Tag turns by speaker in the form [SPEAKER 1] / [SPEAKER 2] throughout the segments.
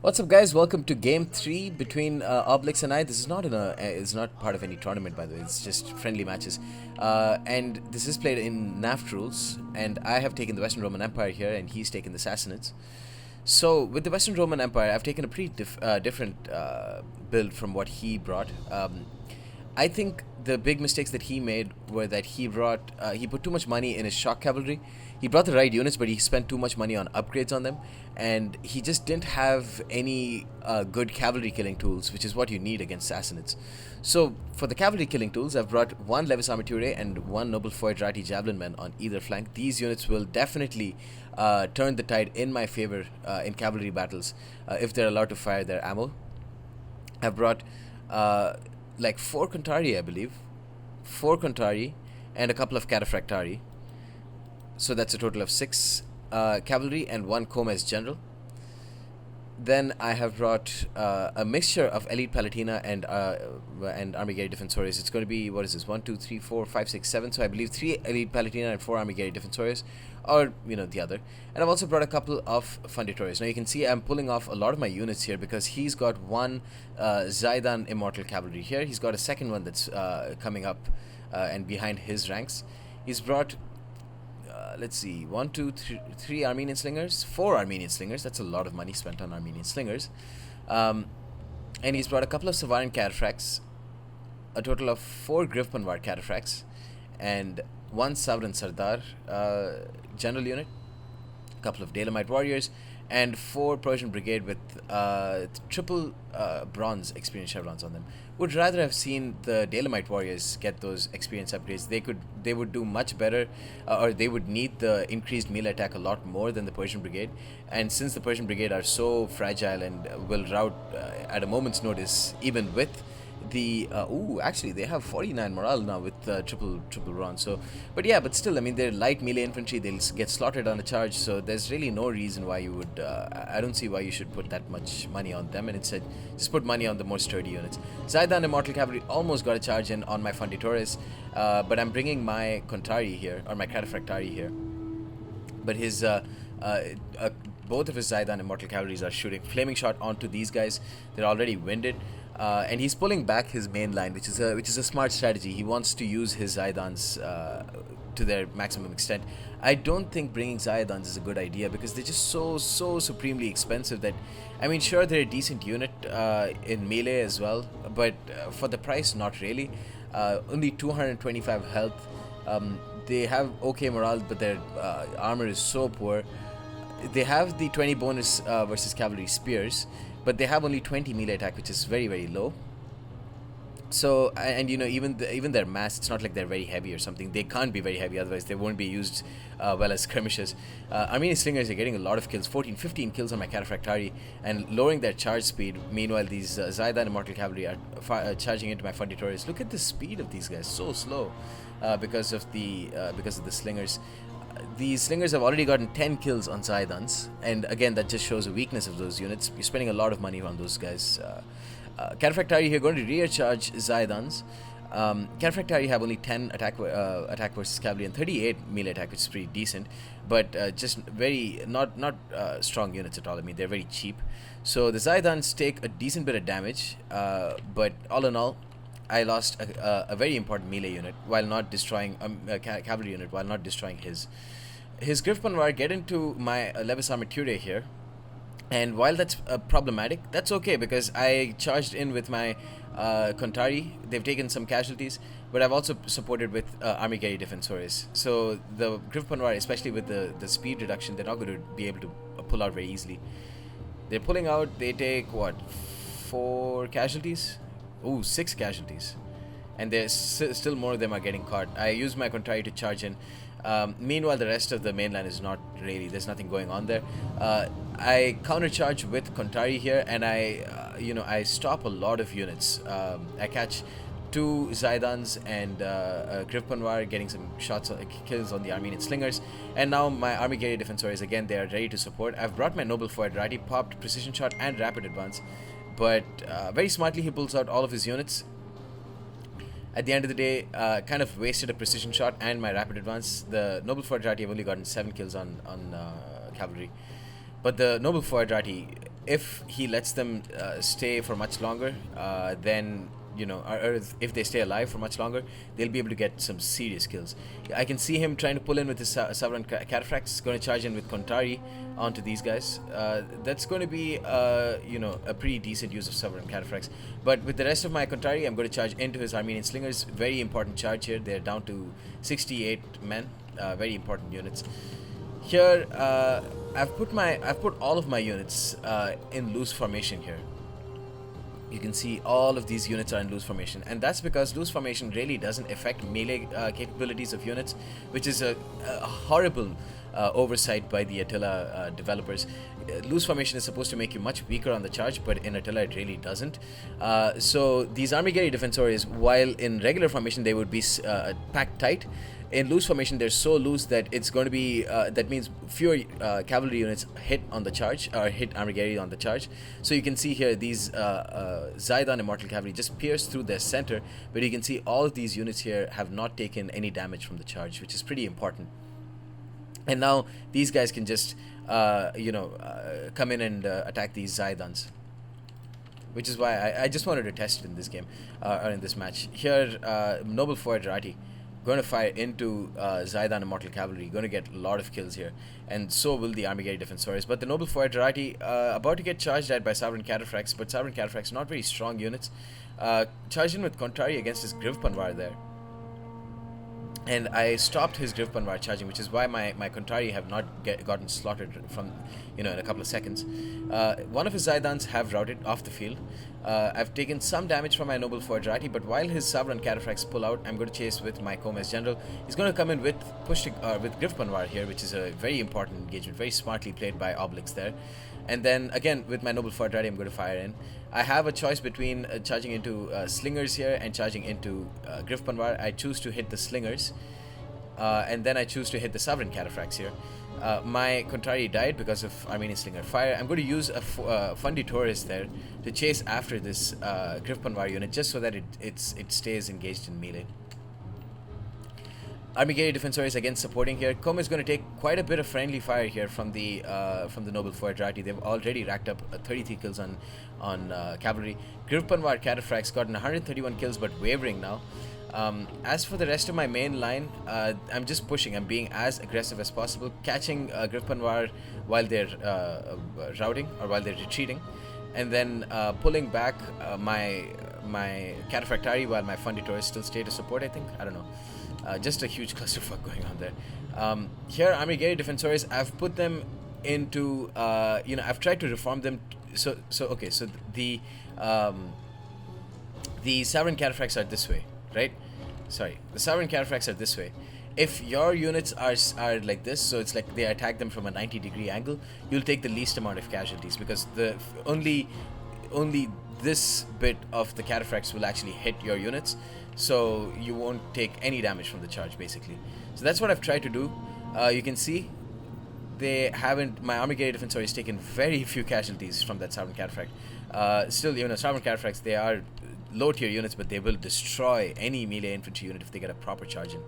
[SPEAKER 1] What's up, guys? Welcome to Game 3 between Obelix and I. This is not it's not part of any tournament, by the way. It's just friendly matches, and this is played in NAFT rules. And I have taken the Western Roman Empire here, and he's taken the Sassanids. So with the Western Roman Empire, I've taken a pretty different build from what he brought. I think the big mistakes that he made were that he put too much money in his shock cavalry. He brought the right units, but he spent too much money on upgrades on them, and he just didn't have any good cavalry killing tools, which is what you need against Sassanids. So for the cavalry killing tools, I've brought one Levis Armature and one Noble Foedrati Javelin men on either flank. These units will definitely turn the tide in my favor in cavalry battles if they're allowed to fire their ammo. I've brought like 4 Contari, I believe, 4 Contari, and a couple of Cataphractari. So that's a total of 6 cavalry and 1 Comes general. Then I have brought a mixture of Elite Palatina and Armigeri Defensores. It's going to be, what is this, 1, 2, 3, 4, 5, 6, 7. So I believe 3 Elite Palatina and 4 Armigeri Defensores, or the other. And I've also brought a couple of Funditores. Now you can see I'm pulling off a lot of my units here because he's got one Zaidan Immortal Cavalry here. He's got a second one that's coming up and behind his ranks. He's brought let's see, 1, 2, 3 Armenian slingers, 4 Armenian slingers. That's a lot of money spent on Armenian slingers. And he's brought a couple of Savarin cataphracts, a total of 4 Grifpanvar cataphracts, and 1 Savran Sardar general unit, a couple of Dalamite warriors, and 4 Persian brigade with triple bronze experience chevrons on them. Would rather have seen the Dalamite warriors get those experience upgrades. They would do much better, or they would need the increased melee attack a lot more than the Persian brigade. And since the Persian brigade are so fragile and will rout at a moment's notice, even with the actually they have 49 morale now with triple bronze. So but still, I mean, they're light melee infantry. They'll get slaughtered on a charge, so there's really no reason why you would I don't see why you should put that much money on them, and instead just put money on the more sturdy units. Zaidan Immortal Cavalry almost got a charge in on my Funditores, but I'm bringing my Contari here, or my Cataphractari here, but his both of his Zaidan Immortal Cavalries are shooting Flaming Shot onto these guys. They're already winded. And he's pulling back his main line, which is a smart strategy. He wants to use his Zaidans to their maximum extent. I don't think bringing Zaidans is a good idea because they're just so supremely expensive that, I mean, sure, they're a decent unit in melee as well, but for the price, not really. Only 225 health. They have okay morale, but their armor is so poor. They have the 20 bonus versus cavalry spears, but they have only 20 melee attack, which is very low. So, and even their mass, it's not like they're very heavy or something. They can't be very heavy, otherwise they won't be used well as skirmishers. Armenian slingers are getting a lot of kills, 15 kills on my Cataphractari, and lowering their charge speed. Meanwhile, these Zaidan Immortal Cavalry are charging into my Funditores. Look at the speed of these guys, so slow because of the slingers. These slingers have already gotten 10 kills on Zaidans, and again, that just shows a weakness of those units. You're spending a lot of money on those guys. Cataphractari here going to rear charge Zaidans. Cataphractari have only 10 attack versus cavalry and 38 melee attack, which is pretty decent, but just very not strong units at all. I mean, they're very cheap. So the Zaidans take a decent bit of damage, but all in all, I lost a very important melee unit while not destroying a cavalry unit while not destroying his Grifpanvar get into my Levis Armature here, and while that's problematic, that's okay because I charged in with my Contari. They've taken some casualties, but I've also supported with Armigeri Defensores. So the Grifpanvar, especially with the speed reduction, they're not going to be able to pull out very easily. They're pulling out. They take what, 4 casualties? Ooh, 6 casualties. And there's still more of them are getting caught. I used my Contari to charge in. Meanwhile, the rest of the mainland is not really, there's nothing going on there. I countercharge with Contari here, and I stop a lot of units. I catch 2 Zaidans and Grifpanvar getting some shots, kills on the Armenian slingers. And now my Armigeri Defensores, again, they are ready to support. I've brought my Noble Foedrati, popped Precision Shot and Rapid Advance. But very smartly, he pulls out all of his units. At the end of the day, kind of wasted a Precision Shot and my Rapid Advance. The Noble Foedrati have only gotten 7 kills on cavalry. But the Noble Foedrati if he lets them stay for much longer, then or if they stay alive for much longer, they'll be able to get some serious kills. I can see him trying to pull in with his Sovereign Cataphracts, going to charge in with Kontari onto these guys. That's going to be a pretty decent use of Sovereign Cataphracts. But with the rest of my Kontari, I'm going to charge into his Armenian Slingers. Very important charge here. They're down to 68 men. Very important units. Here, I've put all of my units in loose formation here. You can see all of these units are in loose formation, and that's because loose formation really doesn't affect melee capabilities of units, which is a horrible oversight by the Attila developers. Loose formation is supposed to make you much weaker on the charge, but in Attila it really doesn't. So these Armigeri Defensores, while in regular formation they would be packed tight, in loose formation they're so loose that it's going to be that means fewer cavalry units hit on the charge, or hit Armigeri on the charge. So you can see here these Zaidan Immortal Cavalry just pierce through their center, but you can see all of these units here have not taken any damage from the charge, which is pretty important. And now these guys can just come in and attack these Zaidans, which is why I just wanted to test it in this game, or in this match. Here, Noble Foederati going to fire into Zaidan Immortal Cavalry, going to get a lot of kills here, and so will the Armigeri Defensores. But the Noble Foederati about to get charged at by Sovereign Cataphracts, but Sovereign Cataphracts not very strong units. Charged in with Kontari against his Griv Panvar there. And I stopped his Griv Panvar charging, which is why my Kontari have not gotten slaughtered from, in a couple of seconds. One of his Zaidans have routed off the field. I've taken some damage from my Noble Foederati, but while his Sovereign Cataphracts pull out, I'm going to chase with my Comes General. He's going to come in with with Griv Panvar here, which is a very important engagement, very smartly played by Obelix there. And then again with my Noble Foederati, I'm going to fire in. I have a choice between charging into Slingers here and charging into Griv Panvar. I choose to hit the Slingers, and then I choose to hit the Sovereign Cataphracts here. My Kontari died because of Armenian Slinger fire. I'm going to use a Fundi Taurus there to chase after this Griv Panvar unit, just so that it stays engaged in melee. Armigeri Defensores again supporting here. Kom is going to take quite a bit of friendly fire here from the Noble Foederati. They've already racked up 33 kills on cavalry. Griv Panvar Cataphracts gotten 131 kills, but wavering now. As for the rest of my main line, I'm just pushing. I'm being as aggressive as possible, catching Griv Panvar while they're routing or while they're retreating, and then pulling back my Cataphractari while my Fundi Taurus still stay to support. I think, I don't know. Just a huge clusterfuck going on there. Here, Armigeri Defensores, I've put them into, I've tried to reform them. So the Sovereign Cataphracts are this way, right? Sorry, the Sovereign Cataphracts are this way. If your units are like this, so it's like they attack them from a 90-degree angle, you'll take the least amount of casualties, because the only this bit of the Cataphracts will actually hit your units, so you won't take any damage from the charge, basically. So that's what I've tried to do. You can see my Armigeri Defensor has taken very few casualties from that Sovereign Cataphract. Still, Sovereign Cataphracts, they are low tier units, but they will destroy any melee infantry unit if they get a proper charge in.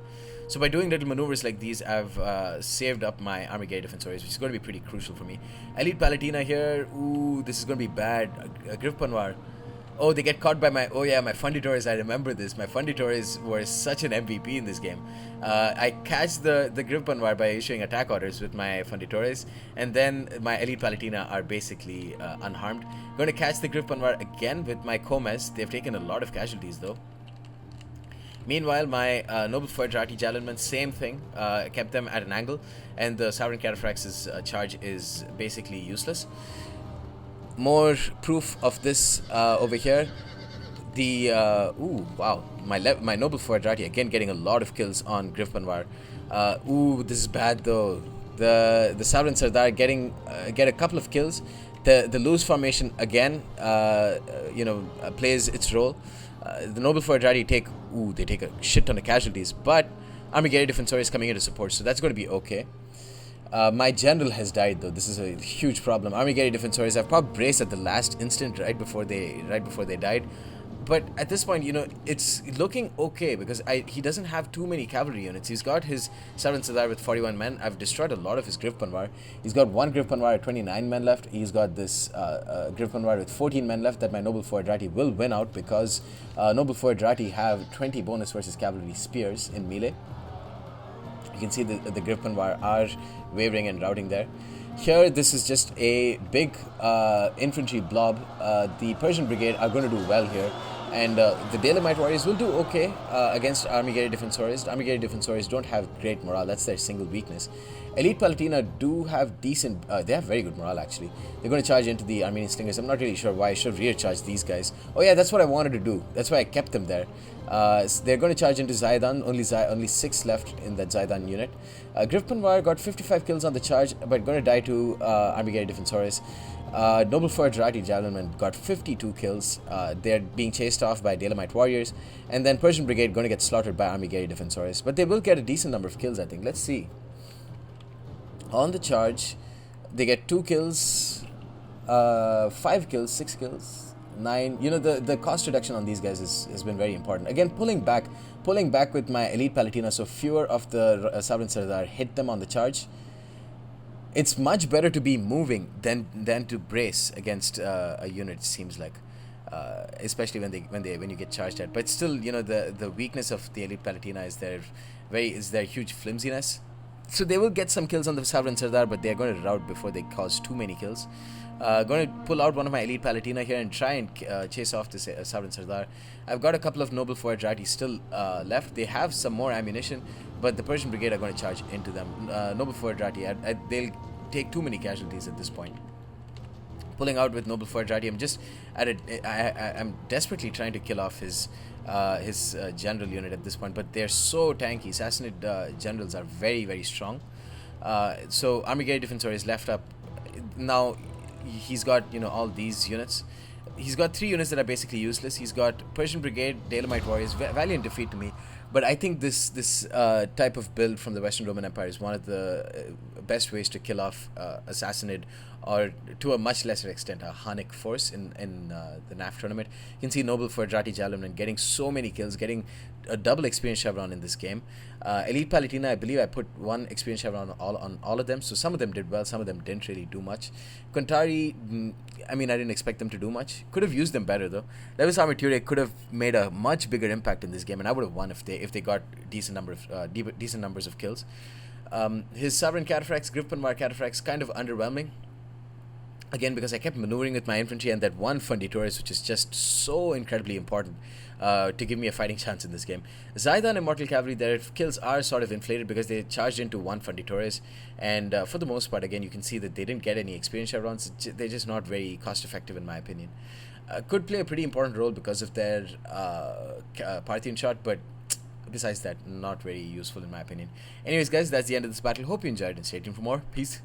[SPEAKER 1] So by doing little maneuvers like these, I've saved up my Armigeri Defensores, which is going to be pretty crucial for me. Elite Palatina here. Ooh, this is going to be bad. Griv Panvar. Oh, they get caught by my Fundi Taurus. I remember this. My Fundi Taurus were such an MVP in this game. I catch the Griv Panvar by issuing attack orders with my Fundi Taurus, and then my Elite Palatina are basically unharmed. Going to catch the Griv Panvar again with my Comes. They've taken a lot of casualties though. Meanwhile, my Noble Foederati Javelins, same thing, kept them at an angle, and the Sovereign Cataphracts' charge is basically useless. More proof of this over here. The my Noble Foederati again getting a lot of kills on Griv Panvar. This is bad though. The Sovereign Sardar get a couple of kills. The loose formation again, plays its role. The Noble Foederati take a shit ton of casualties, but Armigeri Defensor is coming in to support, so that's going to be okay. My general has died though. This is a huge problem. Armigeri Defensores, I've popped brace at the last instant right before they died. but at this point, it's looking okay because he doesn't have too many cavalry units. He's got his Saran Sardar with 41 men. I've destroyed a lot of his Griff Panwar. He's got one Griff Panwar at 29 men left. He's got this Griff Panwar with 14 men left that my Noble Foedrati will win out because Noble Foedrati have 20 bonus versus cavalry spears in melee. You can see the Griff Panwar are wavering and routing there. Here, this is just a big infantry blob. The Persian Brigade are going to do well here. And the Dalemite Warriors will do okay against Armigeri Defensores. Armigeri Defensores don't have great morale. That's their single weakness. Elite Palatina do have decent... they have very good morale, actually. They're going to charge into the Armenian Slingers. I'm not really sure why I should rear charge these guys. Oh yeah, that's what I wanted to do. That's why I kept them there. They're going to charge into Zaidan. Only 6 left in that Zaidan unit. Griff Panwar got 55 kills on the charge, but going to die to Armigeri Defensores. Noble Foedrati Javelin got 52 kills. They're being chased off by Dalemite Warriors. And then Persian Brigade going to get slaughtered by Armigeri Defensores. But they will get a decent number of kills, I think. Let's see. On the charge, they get 2 kills, 5 kills, 6 kills, 9. The cost reduction on these guys has been very important. Again, pulling back with my Elite Palatina, so fewer of the Saran Sardar hit them on the charge. It's much better to be moving than to brace against a unit. It seems like, especially when you get charged at. But still, the weakness of the Elite Palatina is their huge flimsiness. So they will get some kills on the Saran Sardar, but they're going to rout before they cause too many kills. Going to pull out one of my Elite Palatina here and try and chase off this Saran Sardar. I've got a couple of Noble Foedrati still left. They have some more ammunition, but the Persian Brigade are going to charge into them. Noble Foedrati, they'll take too many casualties at this point. Pulling out with Noble Foedrati, I'm desperately trying to kill off his general unit at this point, but they're so tanky. Sassanid generals are very, very strong. So Armigeri Defensor is left up. Now he's got all these units. He's got 3 units that are basically useless. He's got Persian Brigade, Dalemite Warriors, valiant defeat to me. But I think this type of build from the Western Roman Empire is one of the best ways to kill off a Sassanid, or to a much lesser extent a Hunnic force in the NAF tournament. You can see Noble Foedrati Javelin getting so many kills, getting a double experience chevron in this game. Elite Palatina, I believe I put 1 experience chevron on all of them, so some of them did well, some of them didn't really do much. Contari, I didn't expect them to do much. Could have used them better though. Levis Armature could have made a much bigger impact in this game, and I would have won if they got decent numbers of kills. His Sovereign Cataphracts, Griff Panwar Cataphracts, kind of underwhelming. Again, because I kept maneuvering with my infantry and that one Funditores, which is just so incredibly important to give me a fighting chance in this game. Zaidan Immortal Cavalry, their kills are sort of inflated because they charged into 1 Funditores, and for the most part, again, you can see that they didn't get any experience chevrons. They're just not very cost effective in my opinion. Could play a pretty important role because of their Parthian shot, but besides that, not very useful in my opinion. Anyways guys, that's the end of this battle. Hope you enjoyed and stay tuned for more. Peace.